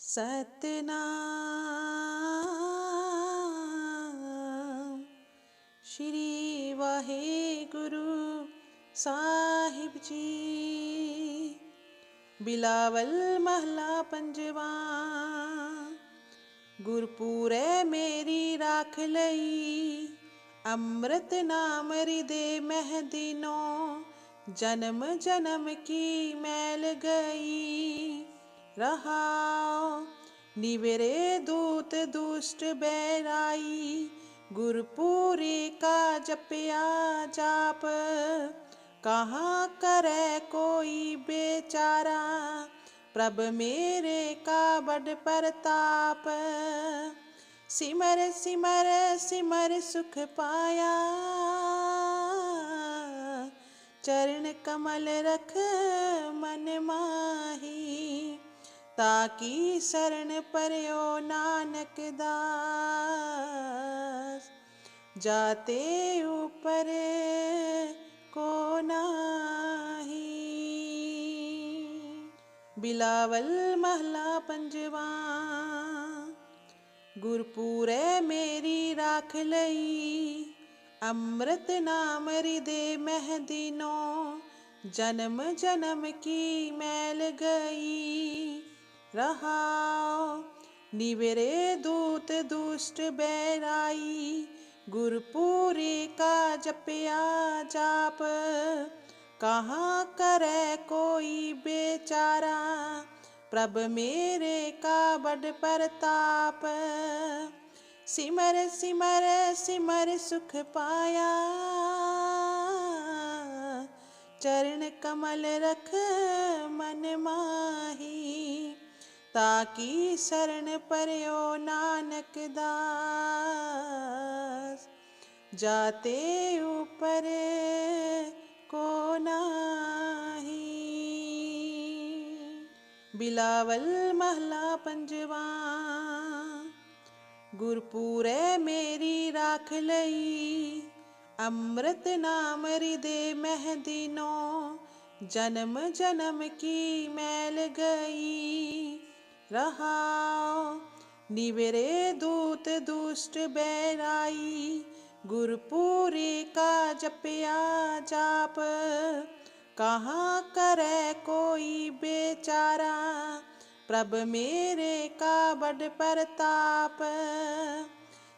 सतनाम श्री वाहेगुरु साहिब जी। बिलावल महला पंजवा। गुरपुरे मेरी राख लई, अमृत नाम हृदय महदीनो। जन्म जन्म की मैल गई, रहाओ निवरे दूत दुष्ट बैराई। गुरपुरी का जपया जाप, कहाँ करे कोई बेचारा। प्रभ मेरे का बड़ प्रताप, सिमर सिमर सिमर सुख पाया। चरण कमल रख मन माही, ताकि शरण पर्यो नानक दास। जाते ऊपर को नाही। बिलावल महला पंजवा। गुरपुरे मेरी राख लई, अमृत नाम हृदय महदीनो। जन्म जन्म की मैल गई, रहाओ निवरे दूत दुष्ट बैराई। गुरपुरी का जपया जाप, कहाँ करे कोई बेचारा। प्रभ मेरे का बड़ प्रताप, सिमर सिमर सिमर सुख पाया। चरण कमल रख मन माही, ताकि शरण पर्यो नानक दास। जाते ऊपर को नाही। बिलावल महला पंजवा। गुरपुरे मेरी राख लई, अमृत नाम हृदय महदीनो। जन्म जन्म की मैल गई, रहाओ निवरे दूत दुष्ट बैराई। गुरपुरी का जपया जाप, कहाँ करे कोई बेचारा। प्रभ मेरे का बड़ प्रताप,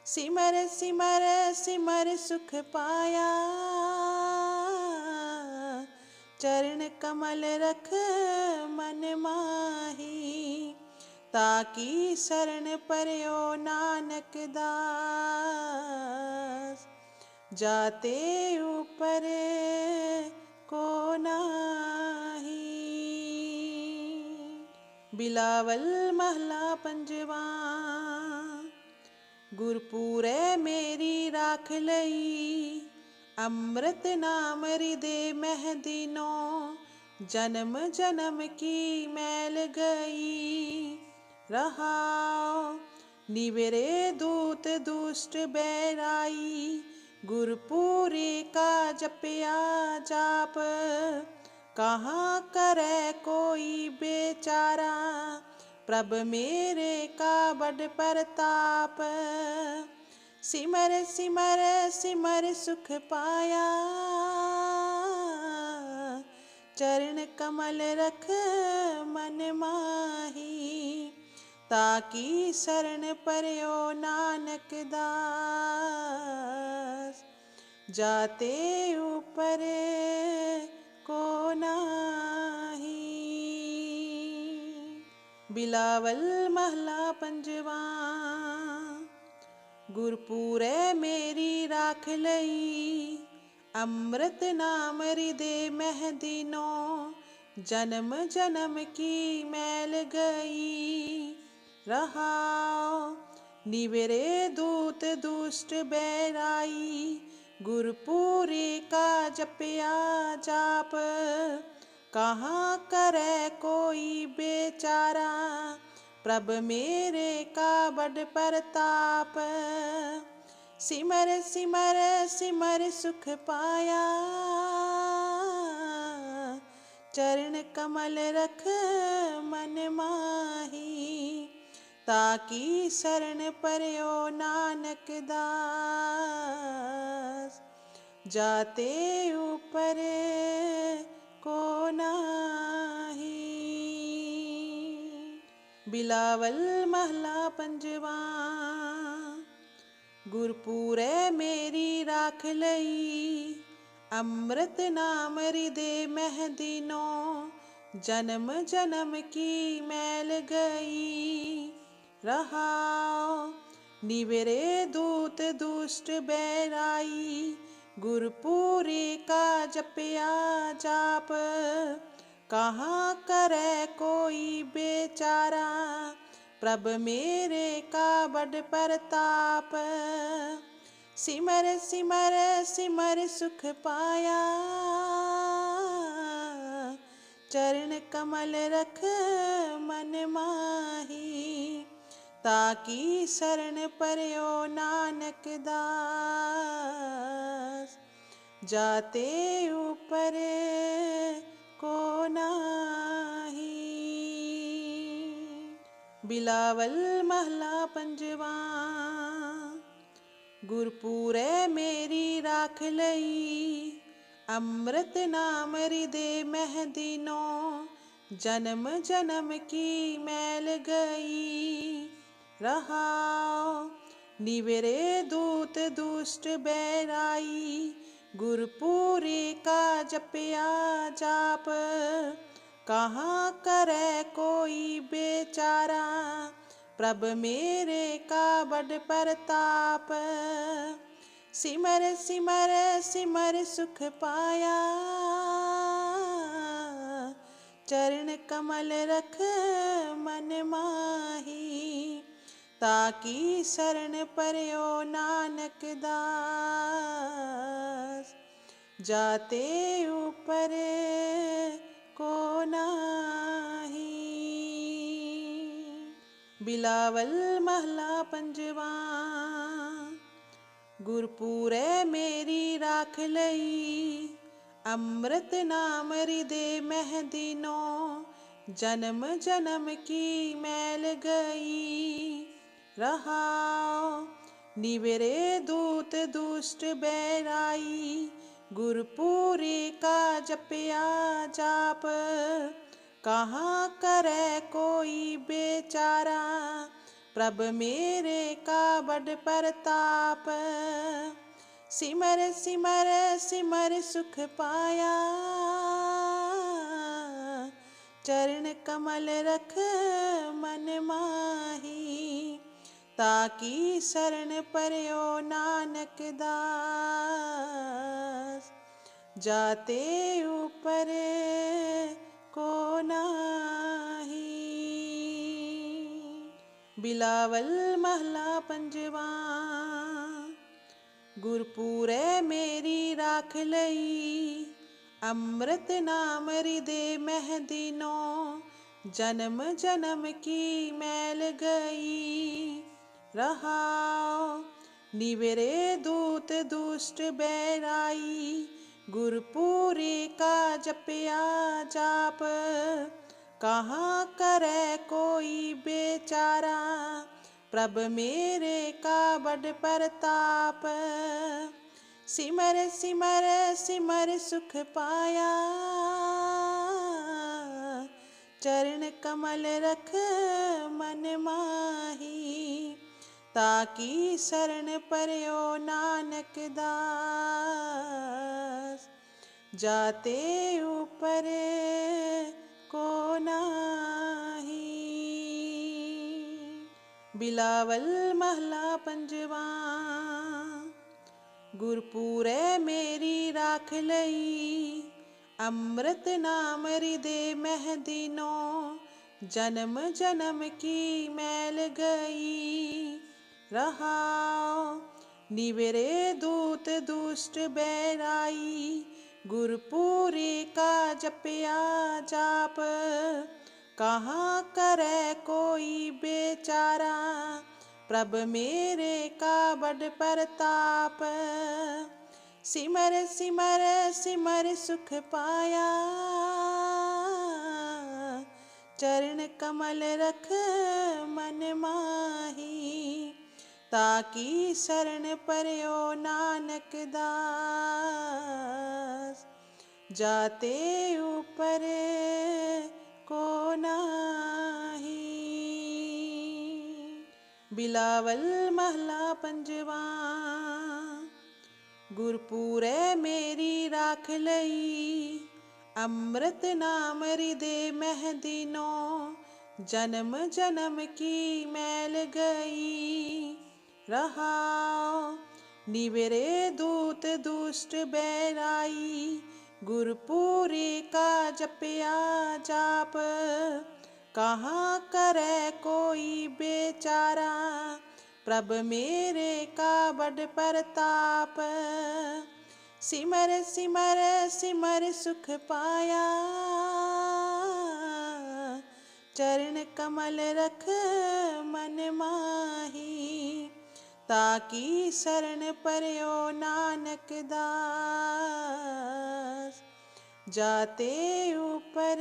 सिमर सिमर सिमर सुख पाया। चरण कमल रख मन माही, ताकि शरण पर्यो नानक दास। जाते ऊपर को नाही। बिलावल महला पंजवा। गुरपुरे मेरी राख लई, अमृत नाम हृदय महदीनो। जन्म जन्म की मैल गई, रहाओ निवरे दूत दुष्ट बैराई। गुरपुरी का जपया जाप, कहाँ करे कोई बेचारा। प्रभ मेरे का बड़ प्रताप, सिमर सिमर सिमर सुख पाया। चरण कमल रख मन माही, ताकि शरण पर्यो नानक दास। जाते ऊपर को नाही। बिलावल महला पंजवा। गुरपुरे मेरी राख लई, अमृत नाम हृदय महदीनो। जन्म जन्म की मैल गई, रहाओ निवरे दूत दुष्ट बैराई। गुरपुरी का जपया जाप, कहाँ करे कोई बेचारा। प्रभ मेरे का बड़ प्रताप, सिमर सिमर सिमर सुख पाया। चरण कमल रख मन माही, ताकी शरण परयो नानक दास। जाते ऊपर को नाही। बिलावल महला पंजवा। गुरपुरै मेरी राख लई, अमृत नाम हृदय मह दीनो। जन्म जन्म की मैल गई, रहाओ निवरे दूत दुष्ट बैराई। गुरपुरी का जपया जाप, कहाँ करे कोई बेचारा। प्रभ मेरे का बड़ परताप, सिमर सिमर सिमर सुख पाया। चरण कमल रख मन माही, ताकी शरण परयो नानक दास। जाते ऊपर को नाही। बिलावल महला पंजवा। गुरपुरै मेरी राख लई, अमृत नाम हृदय मह दीनो। जन्म जन्म की मैल गई, रहाओ निवरे दूत दुष्ट बैराई। गुरपुरी का जपया जाप, कहाँ करे कोई बेचारा। प्रभ मेरे का बड़ परताप, सिमर सिमर सिमर सुख पाया। चरण कमल रख मन माही, ताकी शरण परयो नानक दास। जाते ऊपर को नाही। बिलावल महला पंजवा। गुरपुरै मेरी राख लई, अमृत नाम हृदय मह दीनो। जन्म जन्म की मैल गई, रहाओ निवरे दूत दुष्ट बैराई। गुरपुरी का जपया जाप, कहाँ करे कोई बेचारा। प्रभ मेरे का बड़ परताप, सिमर सिमर सिमर सुख पाया। चरण कमल रख मन माही, ताकी शरण परयो नानक दास। जाते ऊपर को नाही। बिलावल महला पंजवा। गुरपुरै मेरी राख लई, अमृत नाम हृदय मह दीनो। जन्म जन्म की मैल गई, रहाओ निवरे दूत दुष्ट बैराई। गुरपुरी का जपया जाप, कहाँ करे कोई बेचारा। प्रभ मेरे का बड़ परताप, सिमर सिमर सिमर सुख पाया। चरण कमल रख मन माही, ताकी शरण परयो नानक दास। जाते ऊपर को नाही। बिलावल महला पंजवा। गुरपुरै मेरी राख लई, अमृत नाम हृदय मह दीनो। जन्म जन्म की मैल गई, रहाओ निवरे दूत दुष्ट बैराई। गुरपुरी का जपया जाप, कहाँ करे कोई बेचारा। प्रभ मेरे का बड़ परताप, सिमर सिमर सिमर सुख पाया। चरण कमल रख मन माही। ताकी शरण पर्यो नानक दास। जाते ऊपर को नाही। बिलावल महला पंजवा। गुरपुरै मेरी राख लई। अमृत नाम हृदय मह दीनो। जन्म जन्म की मैल गई। रहाओ निवरे दूत दुष्ट बैराई। गुरपुरी का जपया जाप। कहाँ करे कोई बेचारा। प्रभ मेरे का बड़ परताप। सिमर सिमर सिमर सुख पाया। चरण कमल रख मन माही। ताकी शरण पर्यो नानक दास। जाते ऊपर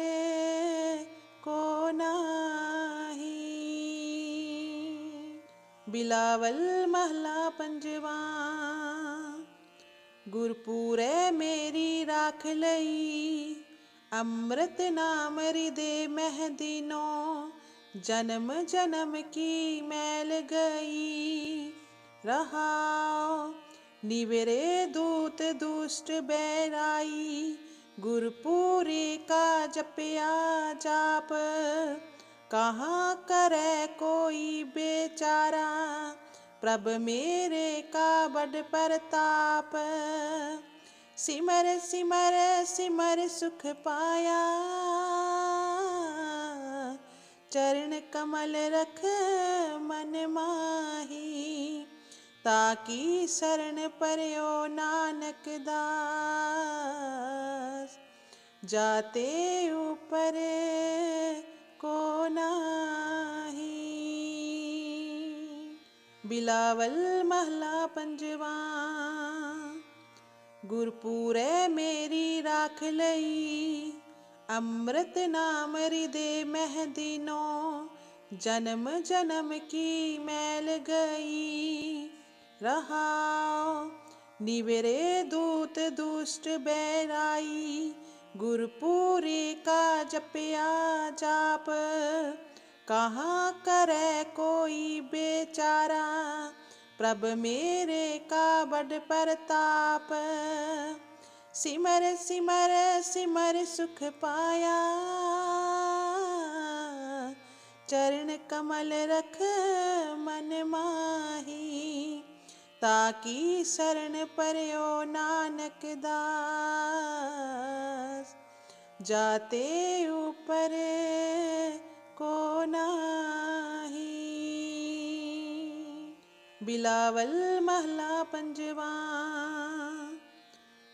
को नाही। बिलावल महला पंजवा। गुरपुरै मेरी राख लई। अमृत नाम हृदय मह दीनो। जन्म जन्म की मैल गई। रहाओ निवरे दूत दुष्ट बैराई। गुरपुरी का जपया जाप। कहाँ करे कोई बेचारा। प्रभ मेरे का बड़ परताप। सिमर सिमर सिमर सुख पाया। चरण कमल रख मन माही। ताकी शरण पर्यो नानक दास। जाते ऊपर को नाही। बिलावल महला पंजवा। गुरपुरै मेरी राख लई। अमृत नाम हृदय मह दीनो। जन्म जन्म की मैल गई। रहाओ निवरे दूत दुष्ट बैराई। गुरपुरी का जपया जाप। कहाँ करे कोई बेचारा। प्रभ मेरे का बड़ परताप। सिमर सिमर सिमर सुख पाया। चरण कमल रख मन माही। ताकी शरण पर्यो नानक दास। जाते ऊपर को नाही। बिलावल महला पंजवा।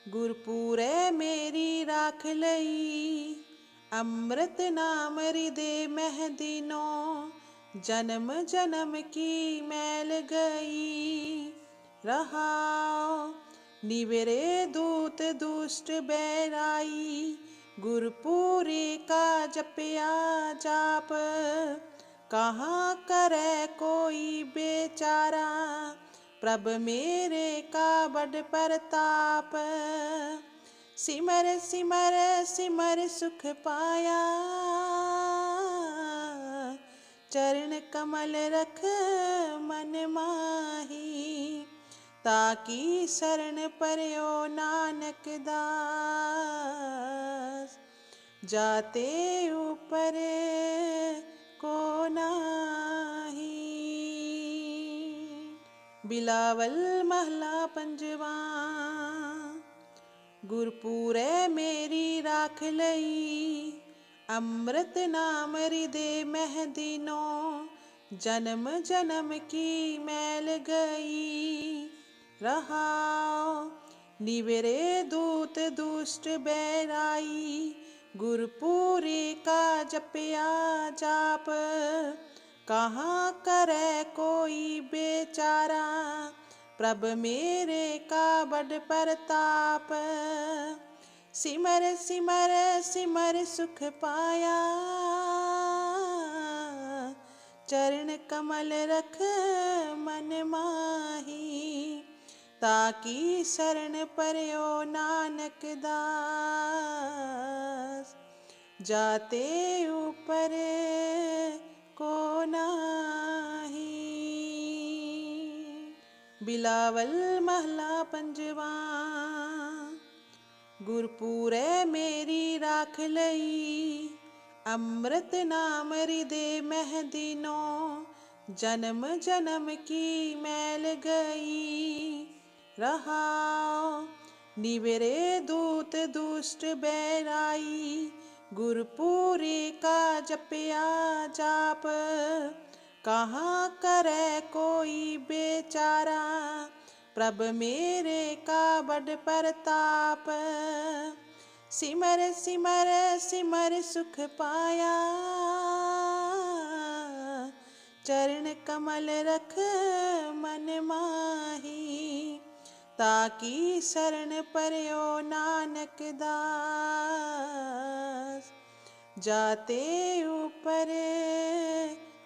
गुरपुरै मेरी राख लई। अमृत नाम हृदय मह दीनो। जन्म जन्म की मैल गई। रहाओ निवरे दूत दुष्ट बैराई। गुरपुरी का जपया जाप। कहाँ करे कोई बेचारा। प्रभ मेरे का बड़ परताप। सिमर सिमर सिमर सुख पाया। चरण कमल रख मन माही। ताकी शरण पर्यो नानक दास। जाते ऊपर को नाही। बिलावल महला पंजवा। गुरपुरै मेरी राख लई। अमृत नाम हृदय मह दीनो। जन्म जन्म की मैल गई। रहाओ निवरे दूत दुष्ट बैराई। गुरपुरी का जपया जाप। कहाँ करे कोई बेचारा। प्रभ मेरे का बड़ परताप। सिमर सिमर सिमर सुख पाया। चरण कमल रख मन माही। ताकी शरण पर्यो नानक दास। जाते ऊपर को नाही। बिलावल महला पंजवा। गुरपुरै मेरी राख लई। अमृत नाम हृदय मह दीनो। जन्म जन्म की मैल गई। रहाओ निवरे दूत दुष्ट बैराई। गुरपुरी का जपया जाप। कहाँ करे कोई बेचारा। प्रभ मेरे का बड़ परताप। सिमर सिमर सिमर सुख पाया। चरण कमल रख मन माही। ताकी शरण पर्यो नानक दास। जाते ऊपर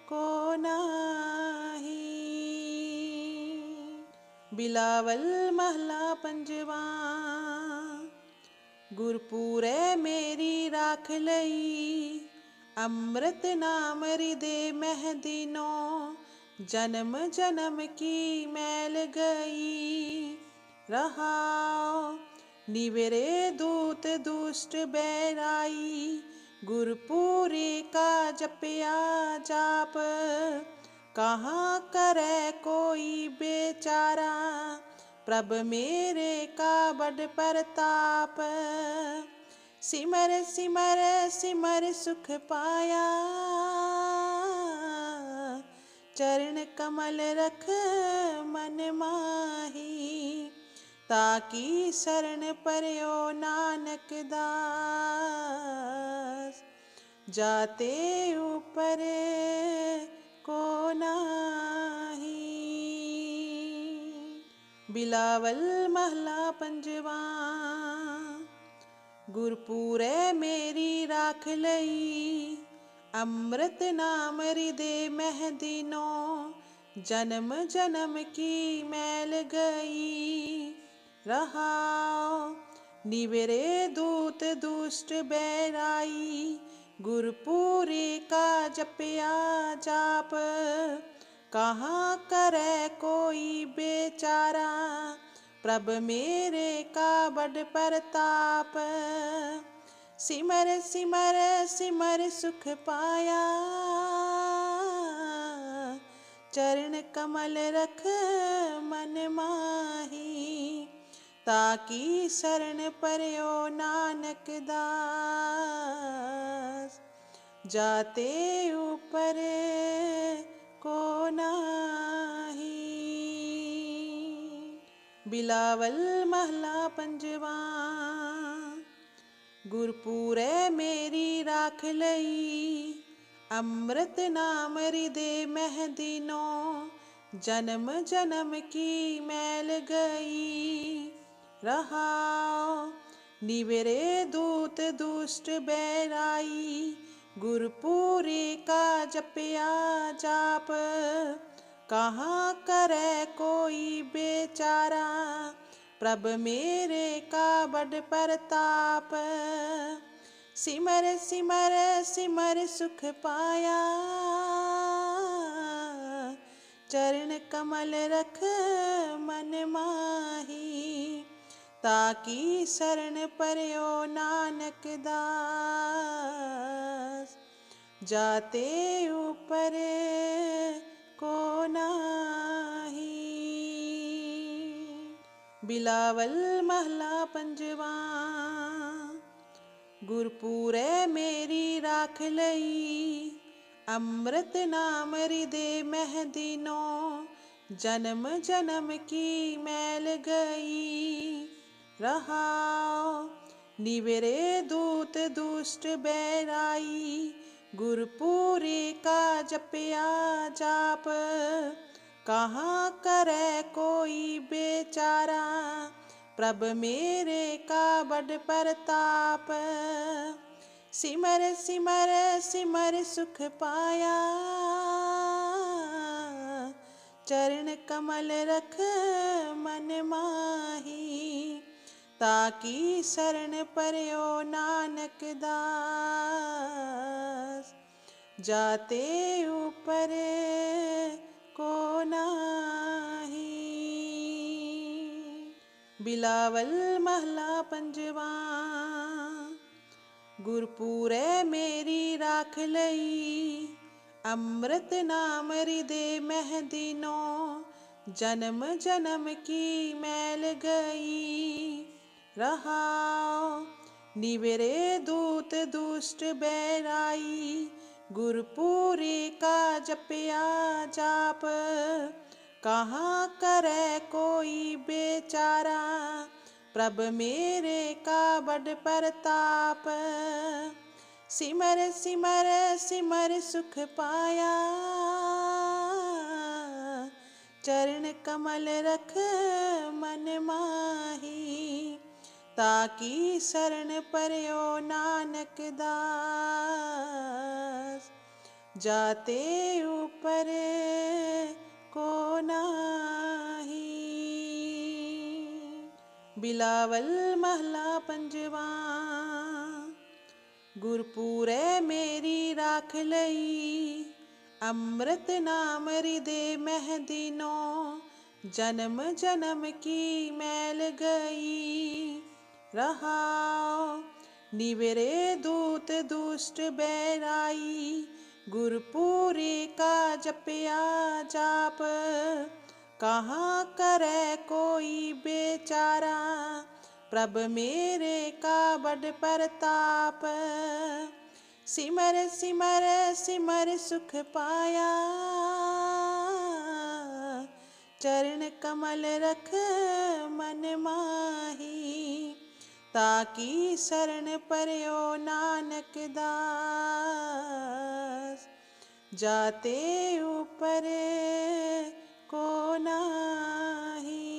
को नाही। बिलावल महला पंजवा। गुरपुरै मेरी राख लई। अमृत नाम हृदय मह दीनो। जन्म जन्म की मैल गई। रहाओ निवरे दूत दुष्ट बैराई। गुरपुरी का जपया जाप। कहाँ करे कोई बेचारा। प्रभ मेरे का बड़ परताप। सिमर सिमर सिमर सुख पाया। चरण कमल रख मन माही। ताकी शरण पर्यो नानक दास। जाते ऊपर को नाही। बिलावल महला पंजवा। गुरपुरै मेरी राख लई। अमृत नाम हृदय मह दीनो। जन्म जन्म की मैल गई। रहाओ निवरे दूत दुष्ट बैराई। गुरपुरी का जपया जाप। कहाँ करे कोई बेचारा। प्रभ मेरे का बड़ परताप। सिमर सिमर सिमर सुख पाया। चरण कमल रख मन माही। ताकी शरण पर्यो नानक दास। जाते ऊपर को नाही। बिलावल महला पंजवा। गुरपुरै मेरी राख लई। अमृत नाम हृदय मह दीनो। जन्म जन्म की मैल गई। रहाओ निवरे दूत दुष्ट बैराई। गुरपुरी का जपया जाप। कहाँ करे कोई बेचारा। प्रभ मेरे का बड़ परताप। सिमर सिमर सिमर सुख पाया। चरण कमल रख मन माही। ताकी शरण पर्यो नानक दास। जाते ऊपर को नाही। बिलावल महला पंजवा। गुरपुरै मेरी राख लई। अमृत नाम हृदय मह दीनो। जन्म जन्म की मैल गई। रहाओ निवरे दूत दुष्ट बैराई। गुरपुरी का जपया जाप। कहाँ करे कोई बेचारा। प्रभ मेरे का बड़ परताप। सिमर सिमर सिमर सुख पाया। चरण कमल रख मन माही। ताकी शरण पर्यो नानक दास। जाते ऊपर को नाही। बिलावल महला पंजवा। गुरपुरै मेरी राख लई। अमृत नाम हृदय मह दीनो। जन्म जन्म की मैल गई। रहाओ निवरे दूत दुष्ट बैराई। गुरपुरी का जपया जाप। कहाँ करे कोई बेचारा। प्रभ मेरे का बड़ प्रताप। सिमर सिमर सिमर सुख पाया। चरण कमल रख मन माही। ताकी शरण पर्यो नानक दास। जाते ऊपर को नाही। बिलावल महला पंजवा। गुरपुरै मेरी राख लई। अमृत नाम हृदय मह दीनो। जन्म जन्म की मैल गई। रहाओ निवरे दूत दुष्ट बैराई। गुरपुरी का जपया जाप। कहाँ करे कोई बेचारा। प्रभ मेरे का बड़ प्रताप। सिमर सिमर सिमर सुख पाया। चरण कमल रख मन माही। ताकी शरण पर्यो नानक दास। जाते ऊपर को नाही।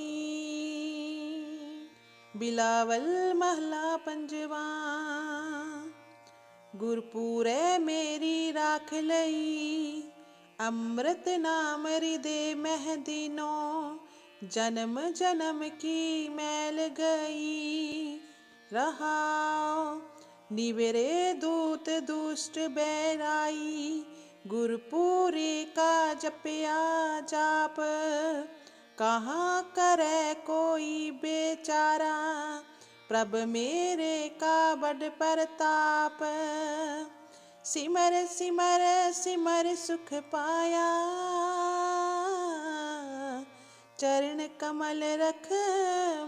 बिलावल महला पंजवा। गुरपुरै मेरी राख लई। अमृत नाम हृदय मह दीनो। जन्म जन्म की मैल गई। रहाओ निवरे दूत दुष्ट बैराई। गुरपुरी का जपया जाप। कहाँ करे कोई बेचारा। प्रभ मेरे का बड़ प्रताप। सिमर सिमर सिमर सुख पाया। चरण कमल रख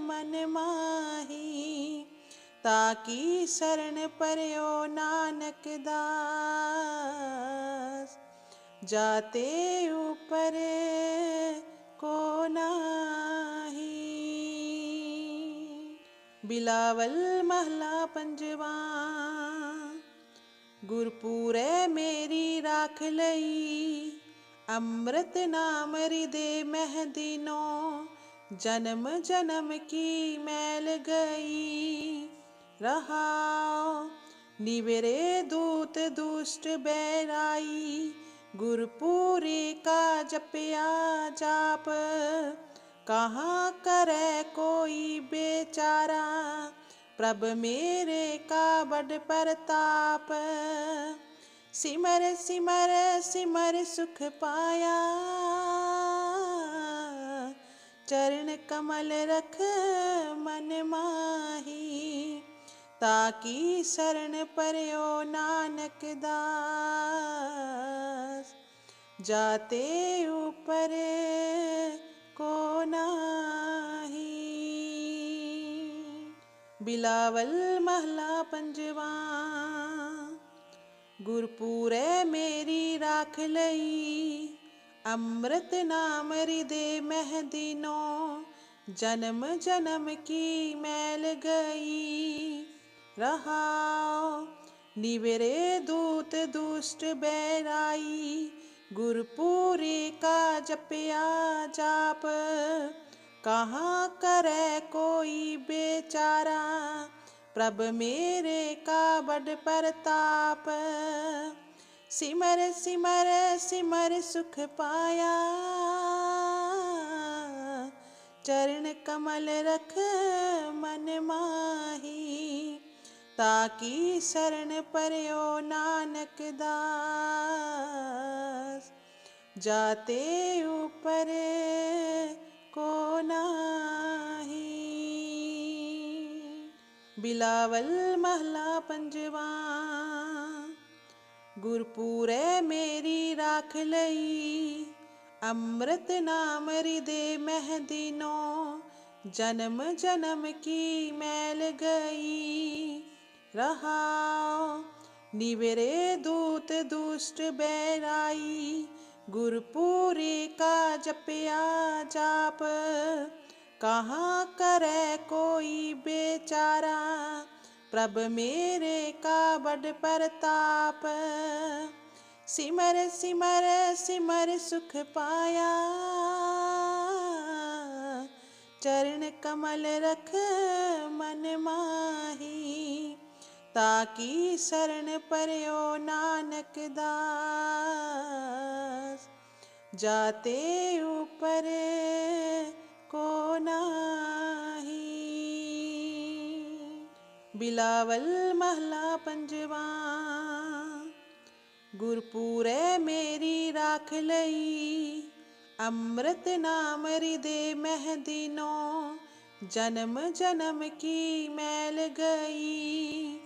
मन माही। ताकी शरण पर्यो नानक दास। जाते ऊपर को नाही। बिलावल महला पंजवा। गुरपुरै मेरी राख लई। अमृत नाम हृदय मह दीनो। जन्म जन्म की मैल गई। रहाओ निवरे दूत दुष्ट बैराई। गुरपुरी का जपया जाप। कहाँ करे कोई बेचारा। प्रभ मेरे का बड़ प्रताप। सिमर सिमर सिमर सुख पाया। चरण कमल रख मन माही। ताकी शरण पर्यो नानक दास। जाते ऊपर को नाही। बिलावल महला पंजवा। गुरपुरै मेरी राख लई। अमृत नाम हृदय मह दीनो। जन्म जन्म की मैल गई। रहाओ निवरे दूत दुष्ट बैराई। गुरपुरी का जपया जाप। कहाँ करे कोई बेचारा। प्रभ मेरे का बड़ प्रताप। सिमर सिमर सिमर सुख पाया। चरण कमल रख मन माही। ताकी शरण पर्यो नानक दास। जाते ऊपर को नाही। बिलावल महला पंजवा। गुरपुरै मेरी राख लई। अमृत नाम हृदय मह दीनो। जन्म जन्म की मैल गई। रहाओ निवरे दूत दुष्ट बैराई। गुरपुरी का जपया जाप। कहाँ करे कोई बेचारा। प्रभ मेरे का बड़ परताप। सिमर सिमर सिमर सुख पाया। चरण कमल रख मन माही। ताकी शरण पर्यो नानक दास। जाते ऊपर को नाही। बिलावल महला पंजवा। गुरपुरै मेरी राख लई। अमृत नाम हृदय मह दीनो। जन्म जन्म की मैल गई।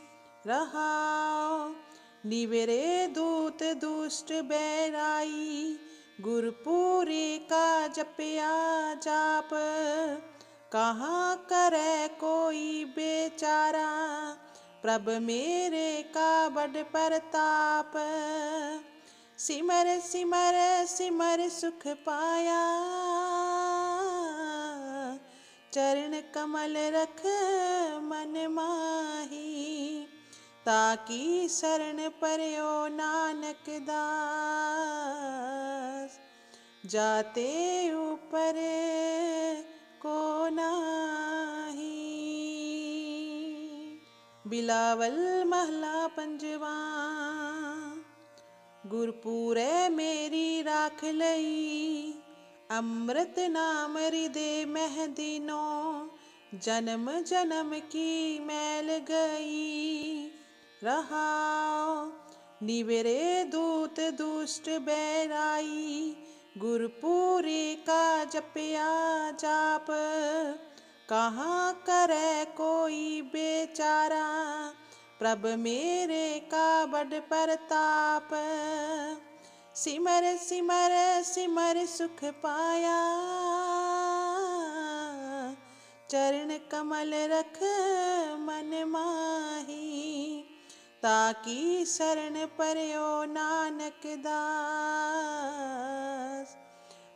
रहाओ निवरे दूत दुष्ट बैराई। गुरपुरी का जपया जाप। कहाँ करे कोई बेचारा। प्रभ मेरे का बड़ परताप। सिमर सिमर सिमर सुख पाया। चरण कमल रख मन माही। ताकी शरण पर्यो नानक दास। जाते ऊपर को नाही। बिलावल महला पंजवा। गुरपुरै मेरी राख लई। अमृत नाम हृदय मह दीनो। जन्म जन्म की मैल गई। रहाओ निवरे दूत दुष्ट बैराई। गुरपुरी का जपया जाप। कहाँ करे कोई बेचारा। प्रभ मेरे का बड़ परताप। सिमर सिमर सिमर सुख पाया। चरण कमल रख मन माही। ताकी शरण पर्यो नानक दास।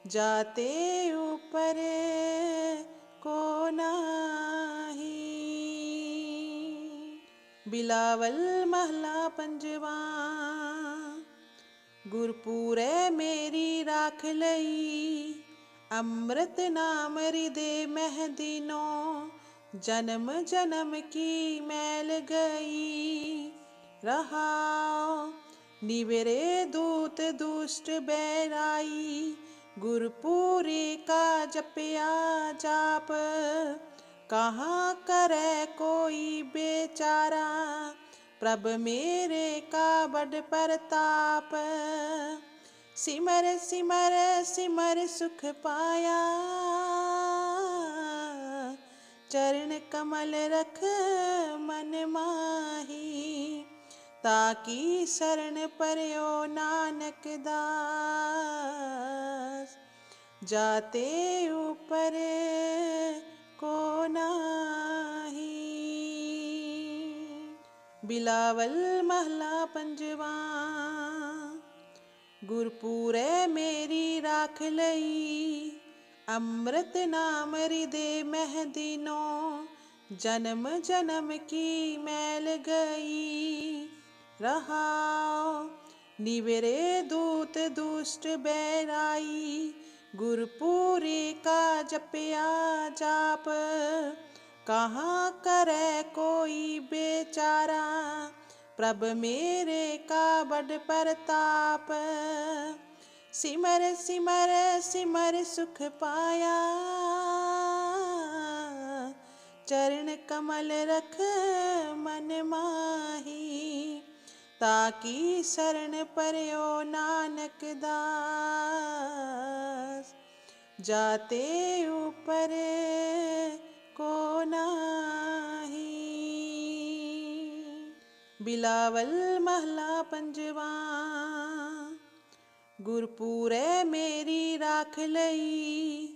जाते ऊपर को नाही। बिलावल महला पंजवा। गुरपुरै मेरी राख लई। अमृत नाम हृदय मह दीनो। जन्म जन्म की मैल गई। रहाओ निवरे दूत दुष्ट बैराई। गुरपुरी का जपया जाप। कहाँ करे कोई बेचारा। प्रभ मेरे का बड़ परताप। सिमर सिमर सिमर सुख पाया। चरण कमल रख मन माही। ताकी शरण पर्यो नानक दास। जाते ऊपर को नाही। बिलावल महला पंजवा। गुरपुरै मेरी राख लई। अमृत नाम हृदय मह दीनो। जन्म जन्म की मैल गई। रहाओ निवरे दूत दुष्ट बैराई। गुरपुरी का जपया जाप। कहाँ करे कोई बेचारा। प्रभ मेरे का बड़ परताप। सिमर सिमर सिमर सुख पाया। चरण कमल रख मन माही। ताकी शरण पर्यो नानक दास। जाते ऊपर को नाही। बिलावल महला पंजवा। गुरपुरै मेरी राख लई।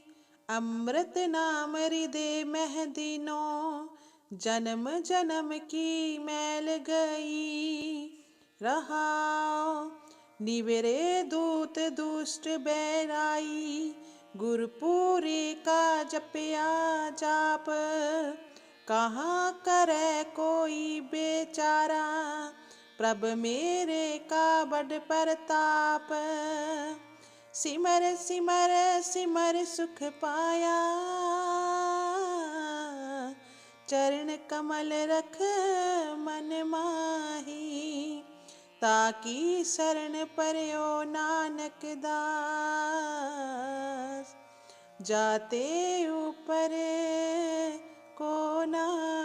अमृत नाम हृदय मह दीनो। जन्म जन्म की मैल गई। रहाओ निवरे दूत दुष्ट बैराई। गुरपुरी का जपया जाप। कहाँ करे कोई बेचारा। प्रभ मेरे का बड़ प्रताप। सिमर सिमर सिमर सुख पाया। चरण कमल रख मन माही। ताकी शरण पर्यो नानक दास। जाते ऊपर को ना।